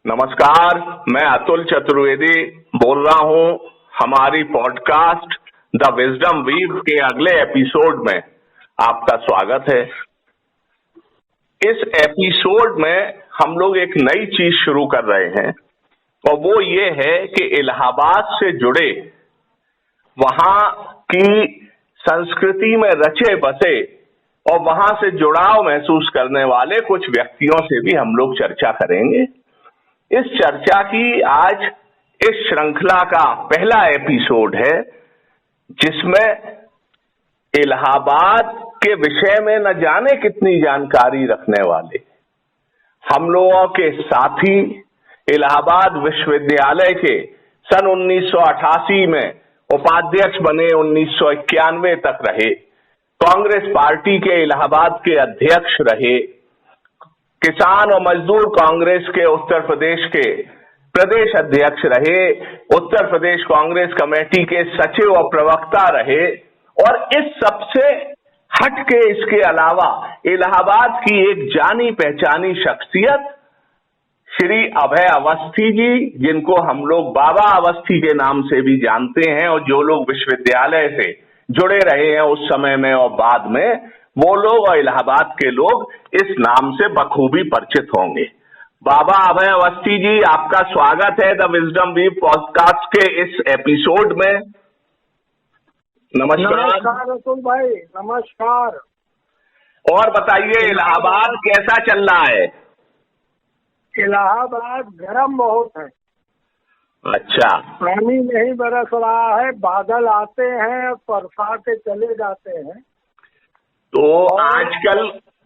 नमस्कार, मैं अतुल चतुर्वेदी बोल रहा हूं। हमारी पॉडकास्ट द विजडम वीव के अगले एपिसोड में आपका स्वागत है। इस एपिसोड में हम लोग एक नई चीज शुरू कर रहे हैं और वो ये है कि इलाहाबाद से जुड़े, वहां की संस्कृति में रचे बसे और वहां से जुड़ाव महसूस करने वाले कुछ व्यक्तियों से भी हम लोग चर्चा करेंगे। इस चर्चा की आज इस श्रृंखला का पहला एपिसोड है, जिसमें इलाहाबाद के विषय में न जाने कितनी जानकारी रखने वाले हम लोगों के साथी, इलाहाबाद विश्वविद्यालय के सन 1988 में उपाध्यक्ष बने, 1991 तक रहे, कांग्रेस पार्टी के इलाहाबाद के अध्यक्ष रहे, किसान और मजदूर कांग्रेस के उत्तर प्रदेश के प्रदेश अध्यक्ष रहे, उत्तर प्रदेश कांग्रेस कमेटी के सचिव और प्रवक्ता रहे, और इस सबसे हट के इसके अलावा इलाहाबाद की एक जानी पहचानी शख्सियत श्री अभय अवस्थी जी, जिनको हम लोग बाबा अवस्थी के नाम से भी जानते हैं, और जो लोग विश्वविद्यालय से जुड़े रहे हैं उस समय में और बाद में, वो लोग और इलाहाबाद के लोग इस नाम से बखूबी परिचित होंगे। बाबा अभय अवस्थी जी, आपका स्वागत है द विजडम वीव पॉडकास्ट के इस एपिसोड में। नमस्कार अतुल भाई, नमस्कार। और बताइए, इलाहाबाद कैसा चल रहा है? इलाहाबाद गर्म बहुत है। अच्छा। पानी नहीं बरस रहा है, बादल आते हैं बरसा के चले जाते हैं। तो आजकल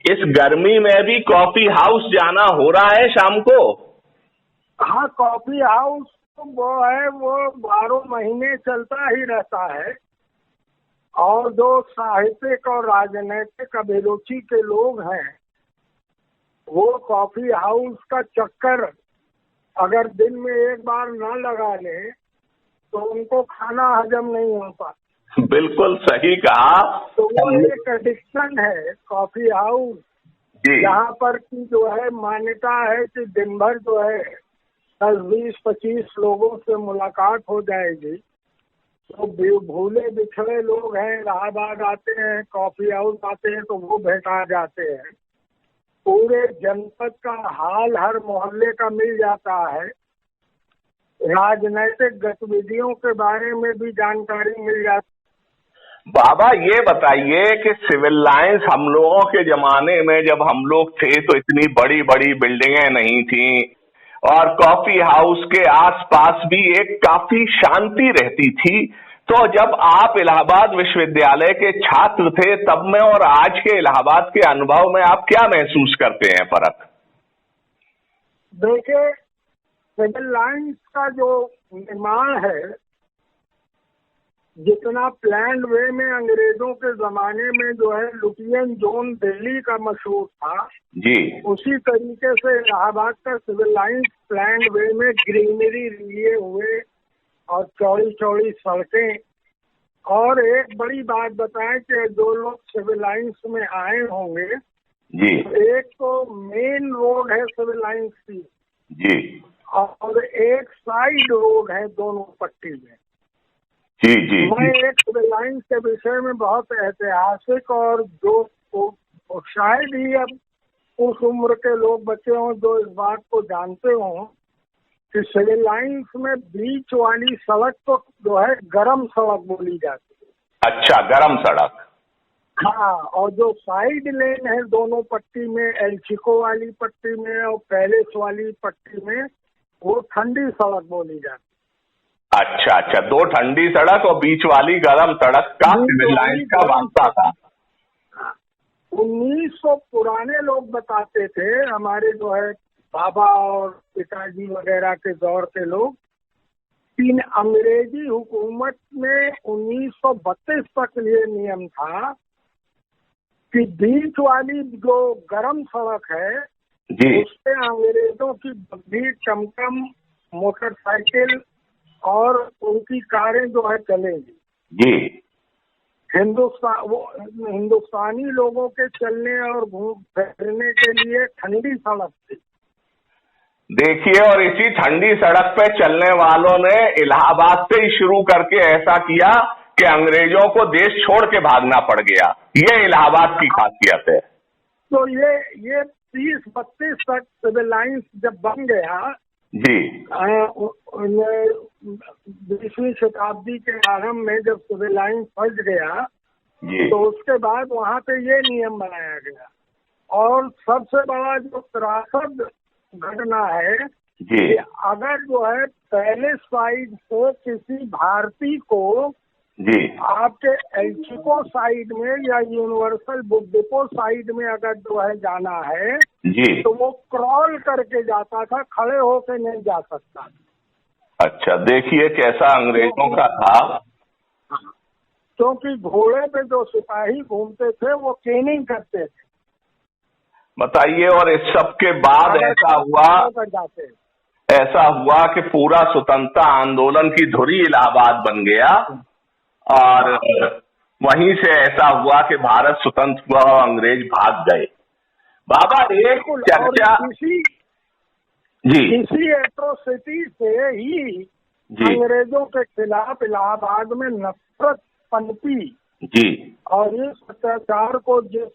इस गर्मी में भी कॉफी हाउस जाना हो रहा है शाम को? हाँ, कॉफी हाउस तो वो है, वो 12 महीने चलता ही रहता है। और जो साहित्यिक और राजनीतिक अभिरुचि के लोग हैं, वो कॉफी हाउस का चक्कर अगर दिन में एक बार न लगा ले तो उनको खाना हजम नहीं होता। बिल्कुल सही कहा। तो वो एक एडिक्शन है कॉफी हाउस, जहाँ पर की जो है मान्यता है कि दिन भर जो है 10, 20, 25 लोगों से मुलाकात हो जाएगी। तो भूले बिछड़े लोग हैं, इलाहाबाद आते हैं, कॉफी हाउस आते हैं, तो वो भेंटा जाते हैं। पूरे जनपद का हाल हर मोहल्ले का मिल जाता है। राजनैतिक गतिविधियों के बारे में भी जानकारी मिल जाती है। बाबा, ये बताइए कि सिविल लाइंस हम लोगों के जमाने में जब हम लोग थे तो इतनी बड़ी बड़ी बिल्डिंगें नहीं थी, और कॉफी हाउस के आसपास भी एक काफी शांति रहती थी। तो जब आप इलाहाबाद विश्वविद्यालय के छात्र थे तब में और आज के इलाहाबाद के अनुभव में आप क्या महसूस करते हैं फर्क? देखिए, सिविल लाइंस का जो निर्माण है, जितना प्लान्ड वे में अंग्रेजों के जमाने में जो है लुटियन जोन दिल्ली का मशहूर था जी, उसी तरीके से इलाहाबाद का सिविल लाइंस प्लान्ड वे में ग्रीनरी लिए हुए और चौड़ी चौड़ी सड़कें। और एक बड़ी बात बताएं कि जो लोग सिविल लाइंस में आए होंगे जी, एक तो मेन रोड है सिविल लाइंस की जी, और एक साइड रोड है दोनों पट्टी में जी जी। मैं एक सिविल लाइंस के विषय में बहुत ऐतिहासिक और जो शायद ही अब उस उम्र के लोग बच्चे हों जो इस बात को जानते हों कि सिविल लाइंस में बीच वाली सड़क तो जो है गरम सड़क बोली जाती है। अच्छा, गरम सड़क। हाँ, और जो साइड लेन है दोनों पट्टी में, एल्चिको वाली पट्टी में और पैलेस वाली पट्टी में, वो ठंडी सड़क बोली जाती है। अच्छा अच्छा, 2 ठंडी सड़क और बीच वाली गरम सड़क का सिविल लाइंस का वास्ता था। 1900 पुराने लोग बताते थे, हमारे जो है बाबा और पिताजी वगैरह के दौर के लोग, तीन अंग्रेजी हुकूमत में 1932 तक ये नियम था कि बीच वाली जो गरम सड़क है जी, उसपे अंग्रेजों की बग्घी, टमटम, मोटरसाइकिल और उनकी कारें जो है चलेंगी जी। हिंदुस्तानी लोगों के चलने और घूम फिरने के लिए ठंडी सड़क थी। देखिए, और इसी ठंडी सड़क पे चलने वालों ने इलाहाबाद से ही शुरू करके ऐसा किया कि अंग्रेजों को देश छोड़ के भागना पड़ गया। ये इलाहाबाद की खासियत है। तो ये 30-32 तक सिविल लाइन्स जब बन गया जी, 20वीं शताब्दी के आरंभ में जब सिविल लाइन्स बच गया जी, तो उसके बाद वहाँ पे ये नियम बनाया गया। और सबसे बड़ा जो त्रासद घटना है जी, कि अगर जो है पहले साइड से किसी भारतीय को जी, आपके एल्चिको साइड में या यूनिवर्सल बुक डिपो साइड में अगर जो है जाना है जी। तो वो क्रॉल करके जाता था, खड़े होके नहीं जा सकता। अच्छा, देखिए कैसा अंग्रेजों का था। क्योंकि घोड़े पे जो सिपाही घूमते थे वो केनिंग करते थे। बताइए, और इस सब के बाद ऐसा हुआ कि पूरा स्वतंत्रता आंदोलन की धुरी इलाहाबाद बन गया और वहीं से ऐसा हुआ कि भारत स्वतंत्र हुआ और अंग्रेज भाग गए। बाबा, एक चर्चा इसी एट्रोसिटी से ही अंग्रेजों के खिलाफ इलाहाबाद में नफरत पनपी जी, और इस अत्याचार को जिस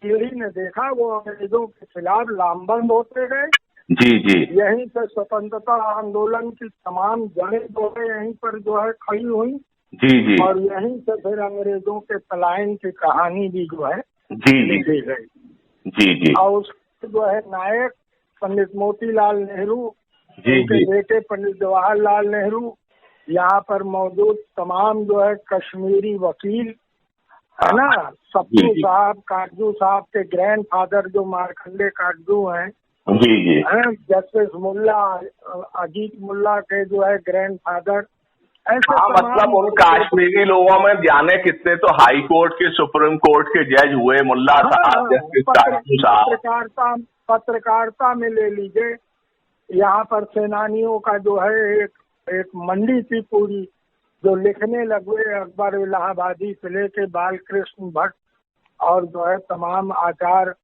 पीढ़ी ने देखा वो अंग्रेजों के खिलाफ लामबंद होते गए। जी, जी, यहीं से स्वतंत्रता आंदोलन की तमाम जड़ें जो है यहीं पर जो है खड़ी हुई। जी, जी, और यहीं से फिर अंग्रेजों के पलायन की कहानी भी जो है जी, लिखी गई। जी, जी, और उसके जो है नायक पंडित मोतीलाल नेहरू, उनके बेटे पंडित जवाहरलाल नेहरू, यहाँ पर मौजूद तमाम जो है कश्मीरी वकील है ना, सप्पू साहब, काटजू साहब के ग्रैंडफादर जो मार्कंडे काटजू हैं, जी, जी, जस्टिस मुल्ला, अजीत मुल्ला के जो है ग्रैंडफादर, ऐसे मतलब उन काश्मीरी लोगों में जाने कितने तो हाई कोर्ट के, सुप्रीम कोर्ट के जज हुए, मुल्ला साहब, जस्टिस काटजू साहब। पत्रकारिता में ले लीजिए, यहाँ पर सेनानियों का जो है एक मंडी थी पूरी, जो लिखने लगे अकबर इलाहाबादी से लेके बालकृष्ण भट्ट और जो है तमाम आचार्य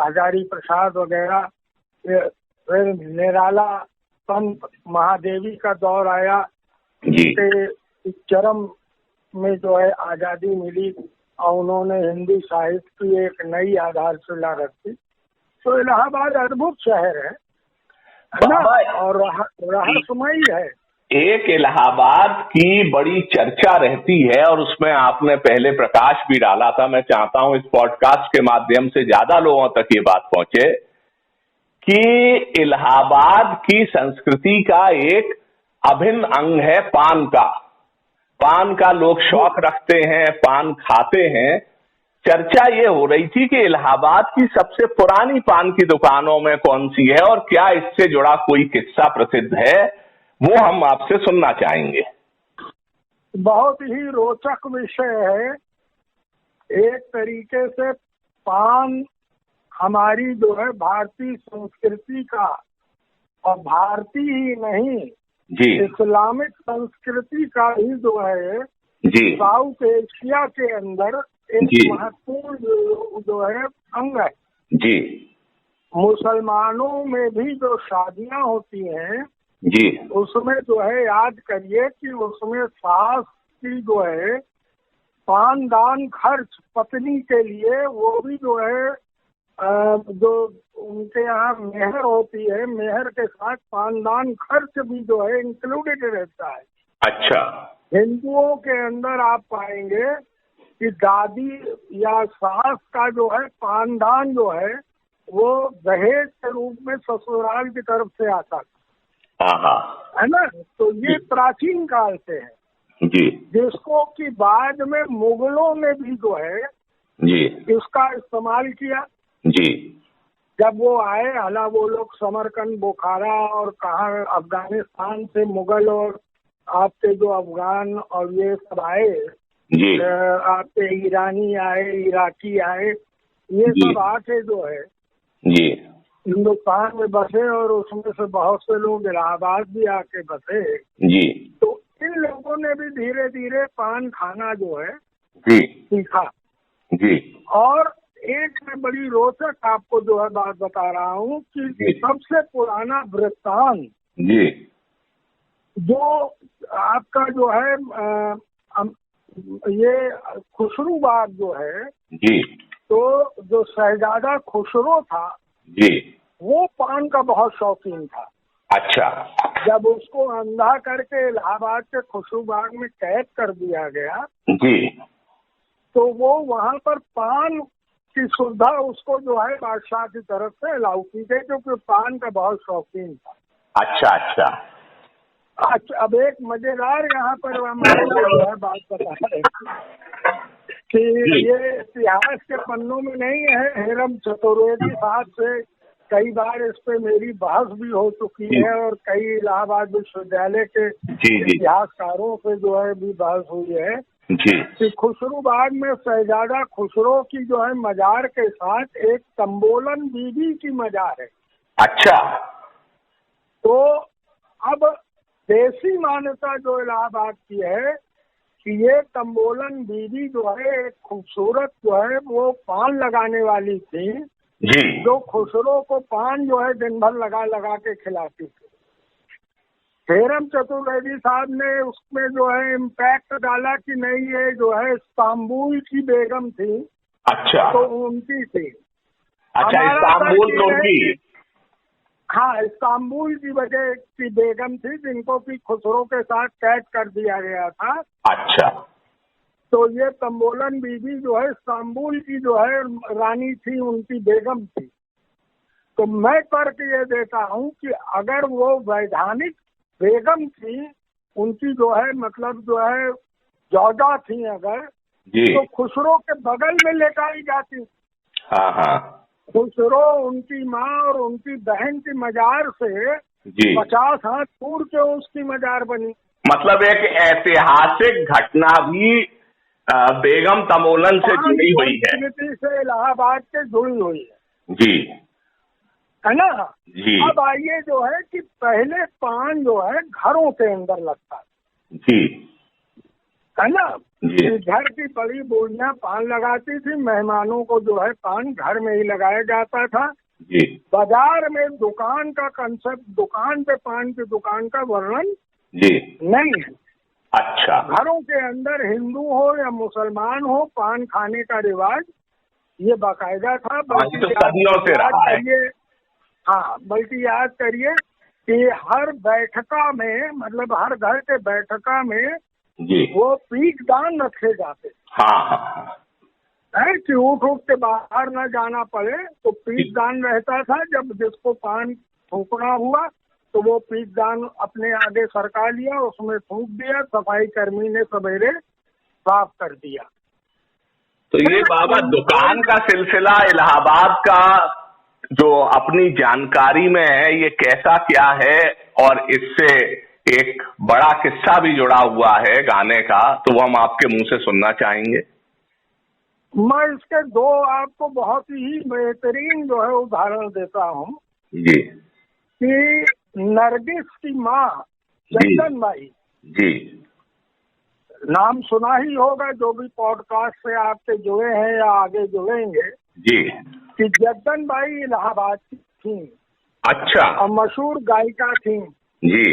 हजारी प्रसाद वगैरह। फिर निराला संत महादेवी का दौर आया, उनके चरम में जो है आजादी मिली और उन्होंने हिंदी साहित्य की एक नई आधारशिला रखी। तो इलाहाबाद अद्भुत शहर है ना, और रहस्यमयी है। एक इलाहाबाद की बड़ी चर्चा रहती है और उसमें आपने पहले प्रकाश भी डाला था। मैं चाहता हूं इस पॉडकास्ट के माध्यम से ज्यादा लोगों तक ये बात पहुंचे कि इलाहाबाद की संस्कृति का एक अभिन्न अंग है पान का। पान का लोग शौक रखते हैं, पान खाते हैं। चर्चा ये हो रही थी कि इलाहाबाद की सबसे पुरानी पान की दुकानों में कौन सी है और क्या इससे जुड़ा कोई किस्सा प्रसिद्ध है, वो हम आपसे सुनना चाहेंगे। बहुत ही रोचक विषय है। एक तरीके से पान हमारी जो है भारतीय संस्कृति का, और भारतीय ही नहीं जी, इस्लामिक संस्कृति का ही जो है जी, साउथ एशिया के अंदर एक महत्वपूर्ण जो है अंग है। जी, मुसलमानों में भी जो शादियां होती हैं जी, उसमें जो है याद करिए कि उसमें सास की जो है पानदान खर्च पत्नी के लिए, वो भी जो है जो उनके यहाँ मेहर होती है, मेहर के साथ पानदान खर्च भी जो है इंक्लूडेड रहता है। अच्छा। हिंदुओं के अंदर आप पाएंगे कि दादी या सास का जो है पानदान जो है वो दहेज के रूप में ससुराल की तरफ से आता है ना। तो ये प्राचीन काल से है जी, जिसको कि बाद में मुगलों ने भी जो है जी, इसका इस्तेमाल किया। जी, जब वो आए, हालांकि वो लोग समरकंद, बुखारा और कहाँ अफगानिस्तान से मुगल और आपके जो अफगान और ये सब आए, जी, आपके ईरानी आए, इराकी आए, ये सब आके जो है जी, हिंदुस्तान में बसे और उसमें से बहुत से लोग इलाहाबाद भी आके बसे। जी, तो इन लोगों ने भी धीरे धीरे पान खाना जो है जी, सीखा। जी, और एक मैं बड़ी रोचक आपको जो है बात बता रहा हूँ कि सबसे पुराना वृत्तांत जी जो आपका जो है ये खुसरू बाग जो है जी, तो जो शहजादा खुसरो था जी, वो पान का बहुत शौकीन था। अच्छा, जब उसको अंधा करके इलाहाबाद के खुसरू बाग में कैद कर दिया गया जी, तो वो वहाँ पर पान की सुविधा उसको जो है बादशाह की तरफ से अलाउ की गई क्योंकि पान का बहुत शौकीन था। अच्छा, अच्छा, अच्छा, अब एक मजेदार यहाँ पर हम आपको जो है बात बता रहे हैं कि ये इतिहास के पन्नों में नहीं है। हेरम चतुर्वेदी साहब से कई बार इस पे मेरी बहस भी हो चुकी है और कई इलाहाबाद विश्वविद्यालय के इतिहासकारों से जो है भी बहस हुई है कि खुसरू बाग में शहजादा खुसरो की जो है मजार के साथ एक तंबोलन बीबी की मजार है। अच्छा, तो अब देसी मान्यता जो इलाहाबाद की है कि ये तंबोलन बीबी जो है एक खूबसूरत जो है वो पान लगाने वाली थी जी, जो खुसरो को पान जो है दिन भर लगा लगा के खिलाती थी। हेरम चतुर्वेदी साहब ने उसमें जो है इम्पैक्ट डाला कि नहीं ये जो है इस्तांबुल की बेगम थी। अच्छा, तो उनकी थी। अच्छा, इस्तांबुल तो की, हाँ, इस्तांबुल की वजह की बेगम थी जिनको कि खुसरो के साथ कैद कर दिया गया था। अच्छा, तो ये तंबोलन बीबी जो है इस्तांबुल की जो है रानी थी, उनकी बेगम थी। तो मैं तर्क ये देता हूँ कि अगर वो वैधानिक बेगम थी, उनकी जो है मतलब जो है जौजा थी अगर, तो खुसरो के बगल में लेटाई जाती। हाँ हाँ, खुसरो उनकी माँ और उनकी बहन की मजार से 50 हाथ दूर के उसकी मजार बनी। मतलब एक ऐतिहासिक घटना भी बेगम तंबोलन से जुड़ी हुई है, से इलाहाबाद से जुड़ी हुई है जी, है ना जी। अब आइए जो है कि पहले पान जो है घरों के अंदर लगता जी, है ना जी, घर की बड़ी बूढ़ियां पान लगाती थी, मेहमानों को जो है पान घर में ही लगाया जाता था। जी, बाजार में दुकान का कंसेप्ट, दुकान पे पान की दुकान का वर्णन जी नहीं है। अच्छा, घरों के अंदर हिंदू हो या मुसलमान हो पान खाने का रिवाज ये बाकायदा था। बल्कि तो सदियों से रहा है। हाँ, बल्कि याद करिए कि हर बैठका में मतलब हर घर के बैठका में जी वो पीक दान रखे जाते। हाँ हाँ, है कि उठ के बाहर न जाना पड़े तो पीक दान रहता था। जब जिसको पान थूकना हुआ तो वो पीक दान अपने आगे सरका लिया, उसमें थूक दिया, सफाई कर्मी ने सवेरे साफ कर दिया। तो ये बाबा दुकान का सिलसिला इलाहाबाद का जो अपनी जानकारी में है ये कैसा क्या है, और इससे एक बड़ा किस्सा भी जुड़ा हुआ है गाने का, तो वो हम आपके मुंह से सुनना चाहेंगे। मैं इसके दो आपको बहुत ही बेहतरीन जो है उदाहरण देता हूँ जी, कि नरगिस की माँ जगदन बाई जी, नाम सुना ही होगा जो भी पॉडकास्ट से आपके जुड़े हैं या आगे जुड़ेंगे जी, कि जगदन बाई इलाहाबाद की थी। अच्छा, और मशहूर गायिका थी जी,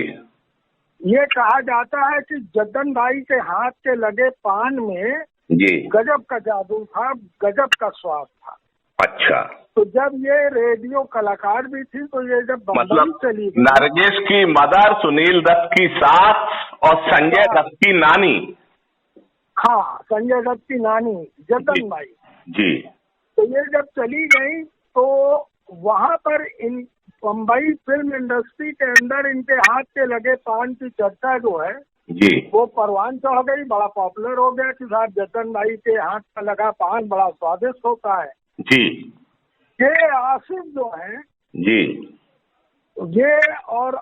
ये कहा जाता है कि जगदन बाई के हाथ के लगे पान में जी, गजब का जादू था, गजब का स्वाद था। अच्छा, तो जब ये रेडियो कलाकार भी थी तो ये जब बम्बई चली गई, नरगिस की मदर, सुनील दत्त की सास और संजय दत्त की नानी। हाँ, संजय दत्त की नानी जगदन बाई जी, तो ये जब चली गई तो वहाँ पर इन बम्बई फिल्म इंडस्ट्री के अंदर इनके हाथ के लगे पान की चर्चा जो है जी, वो परवान चढ़ गई, बड़ा पॉपुलर हो गया कि साहब जगदन बाई के हाथ का लगा पान बड़ा स्वादिष्ट होता है। जी, ये आसिफ जो है जी, ये और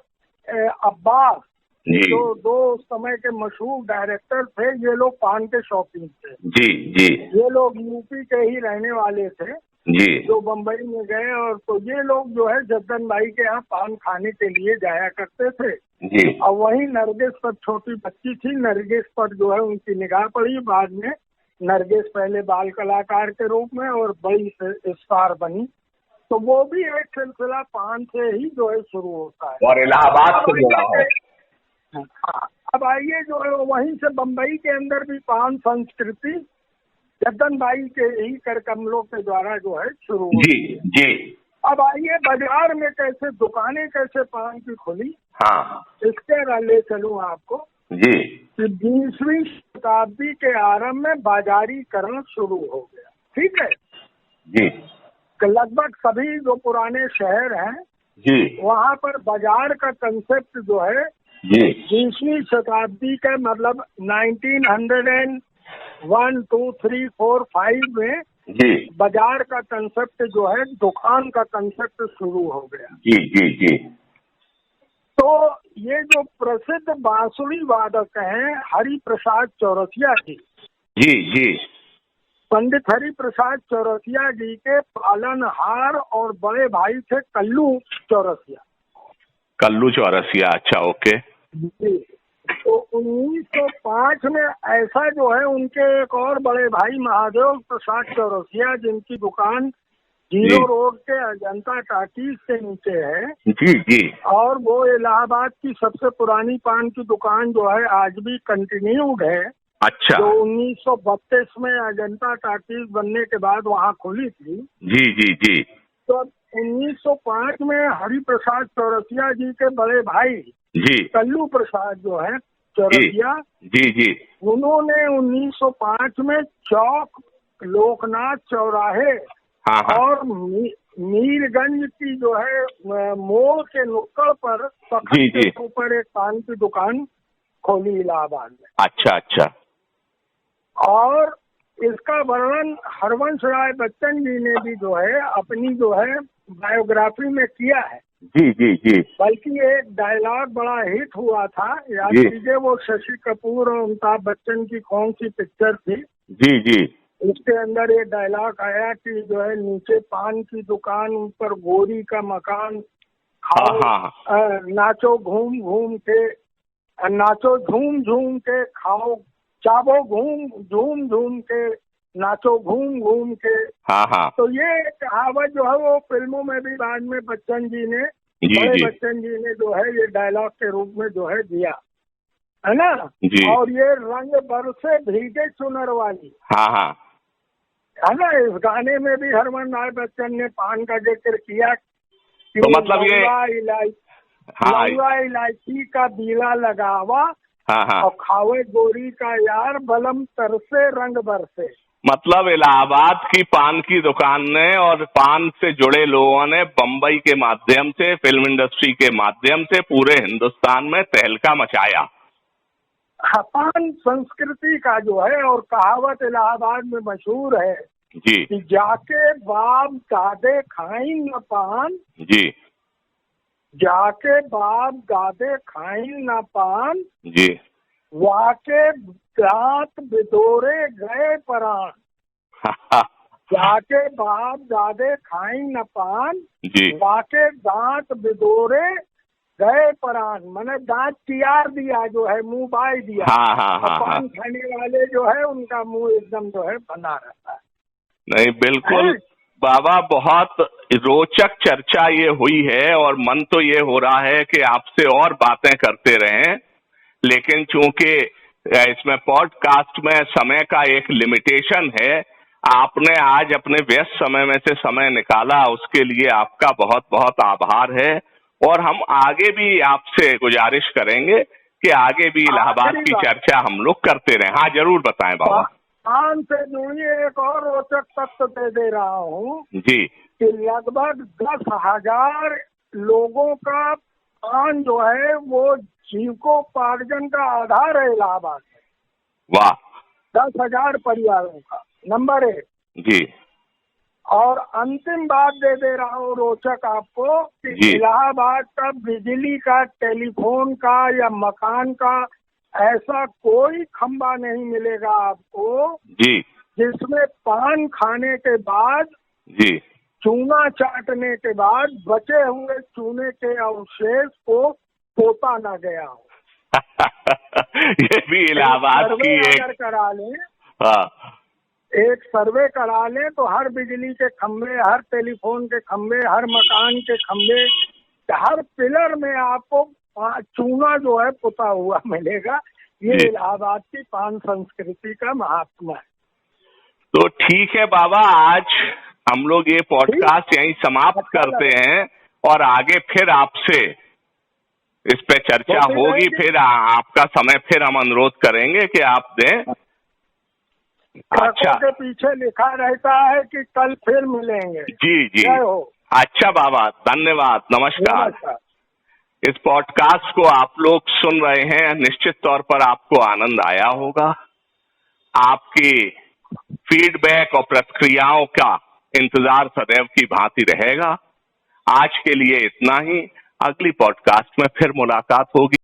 अब्बास जी, जो दो उस समय के मशहूर डायरेक्टर थे, ये लोग पान के शौकीन थे। जी, जी, ये लोग यूपी के ही रहने वाले थे जी, जो बम्बई में गए, और तो ये लोग जो है जगदन बाई के यहाँ पान खाने के लिए जाया करते थे। जी, और वहीं नरगिस पर छोटी बच्ची थी, नरगिस पर जो है उनकी निगाह पड़ी। बाद में नरगिस पहले बाल कलाकार के रूप में और बड़ी स्टार बनी, तो वो भी एक सिलसिला पान से ही जो है शुरू होता है और इलाहाबाद से जुड़ा है। हाँ, अब आइए जो है वहीं से बम्बई के अंदर भी पान संस्कृति जद्दन बाई के ही कर कमलों के द्वारा जो है शुरू हुई। जी जी। अब आइए बाजार में कैसे दुकानें कैसे पान की खुली, हाँ इसके ले चलूं आपको जी। कि 20वीं शताब्दी के आरंभ में बाजारीकरण शुरू हो गया। ठीक है जी लगभग सभी जो पुराने शहर हैं जी वहाँ पर बाजार का कंसेप्ट जो है जी 20वीं शताब्दी का मतलब 1901, 2, 3, 4, 5 में जी बाजार का कंसेप्ट जो है दुकान का कंसेप्ट शुरू हो गया। जी जी जी। तो ये जो प्रसिद्ध बांसुरी वादक हैं हरि प्रसाद चौरसिया जी, जी जी। पंडित हरि प्रसाद चौरसिया जी के पालनहार और बड़े भाई थे कल्लू चौरसिया। कल्लू चौरसिया, अच्छा ओके। जी, तो 1905 में ऐसा जो है उनके एक और बड़े भाई महादेव प्रसाद चौरसिया जिनकी दुकान जीरो रोड के अजंता टाकीज के नीचे है जी जी। और वो इलाहाबाद की सबसे पुरानी पान की दुकान जो है आज भी कंटिन्यूड है। अच्छा। जो 1932 में अजंता टाकीज बनने के बाद वहाँ खुली थी। जी जी जी। तो 1905 में हरि प्रसाद चौरसिया जी के बड़े भाई जी कल्लू प्रसाद जो है चौरसिया जी जी, उन्होंने 1905 में चौक लोकनाथ चौराहे हाँ हाँ और मीरगंज की जो है मोड़ के नुक्कड़ पर जी जी के ऊपर एक पान की दुकान खोली इलाहाबाद में। अच्छा अच्छा। और इसका वर्णन हरवंश राय बच्चन जी ने भी जो है अपनी जो है बायोग्राफी में किया है। जी जी जी। बल्कि एक डायलॉग बड़ा हिट हुआ था, याद कीजिए वो शशि कपूर और अमिताभ बच्चन की कौन सी पिक्चर थी। जी जी। उसके अंदर ये डायलॉग आया कि जो है नीचे पान की दुकान ऊपर गोरी का मकान, खाओ नाचो घूम घूम के, नाचो झूम झूम के, खाओ चाबो घूम झूम झूम के, नाचो घूम घूम के। हाँ हाँ। तो ये कहावत जो है वो फिल्मों में भी बाद में बच्चन जी ने बड़े बच्चन जी ने जो है ये डायलॉग के रूप में जो है दिया है ना जी। और ये रंग बरसे भीगे चुनर वाली, हाँ हाँ, है ना। इस गाने में भी हरवंश राय बच्चन ने पान का जिक्र किया कि तो मतलब ये इलायची का बीड़ा लगावा, हाँ हाँ, और खावे गोरी का यार बलम तरसे रंग बरसे। मतलब इलाहाबाद की पान की दुकान ने और पान से जुड़े लोगों ने बम्बई के माध्यम से, फिल्म इंडस्ट्री के माध्यम से पूरे हिंदुस्तान में तहलका मचाया। हाँ, पान संस्कृति का जो है और कहावत इलाहाबाद में मशहूर है जी कि जाके बाप दादे खाई न पान, जी जाके बाप दादे खाई न पान, जी वाके दांत बिदोरे गए परान। जाके बाप दादे खाई न पान जी, वाके दांत बिदोरे गए परान, मैंने दांत तियार दिया जो है, मुंह बाई दिया। हाँ हाँ हाँ, पान खाने वाले जो है उनका मुंह एकदम जो है बना रहता है। नहीं बिल्कुल बाबा, बहुत रोचक चर्चा ये हुई है और मन तो ये हो रहा है कि आपसे और बातें करते रहें, लेकिन चूंकि इसमें पॉडकास्ट में समय का एक लिमिटेशन है, आपने आज अपने व्यस्त समय में से समय निकाला, उसके लिए आपका बहुत बहुत आभार है। और हम आगे भी आपसे गुजारिश करेंगे कि आगे भी इलाहाबाद की चर्चा हम लोग करते रहें। हाँ जरूर बताएं बाबा। पान से जुड़ी एक और रोचक तथ्य दे रहा हूँ जी कि लगभग 10,000 लोगों का पान जो है वो जीविकोपार्जन का आधार है इलाहाबाद में। वाह। 10,000 परिवारों का, नंबर 1 जी। और अंतिम बात दे रहा हूँ रोचक आपको कि इलाहाबाद का बिजली का, टेलीफोन का या मकान का ऐसा कोई खंबा नहीं मिलेगा आपको जी जिसमें पान खाने के बाद जी चूना चाटने के बाद बचे हुए चूने के अवशेष को पोता ना गया हो। ये भी इलाहाबाद की एक करा लें। हाँ एक सर्वे करा लें तो हर बिजली के खंभे, हर टेलीफोन के खंभे, हर मकान के खंभे, हर पिलर में आपको चूना जो है पुता हुआ मिलेगा। ये इलाहाबाद की पान संस्कृति का महात्मा है। तो ठीक है बाबा, आज हम लोग ये पॉडकास्ट यहीं समाप्त करते हैं और आगे फिर आपसे इस पे चर्चा होगी। फिर आपका समय फिर हम अनुरोध करेंगे कि आप दें। अच्छा, के पीछे लिखा रहता है कि कल फिर मिलेंगे। जी जी, अच्छा बाबा, धन्यवाद, नमस्कार। इस पॉडकास्ट को आप लोग सुन रहे हैं, निश्चित तौर पर आपको आनंद आया होगा। आपकी फीडबैक और प्रतिक्रियाओं का इंतजार सदैव की भांति रहेगा। आज के लिए इतना ही, अगली पॉडकास्ट में फिर मुलाकात होगी।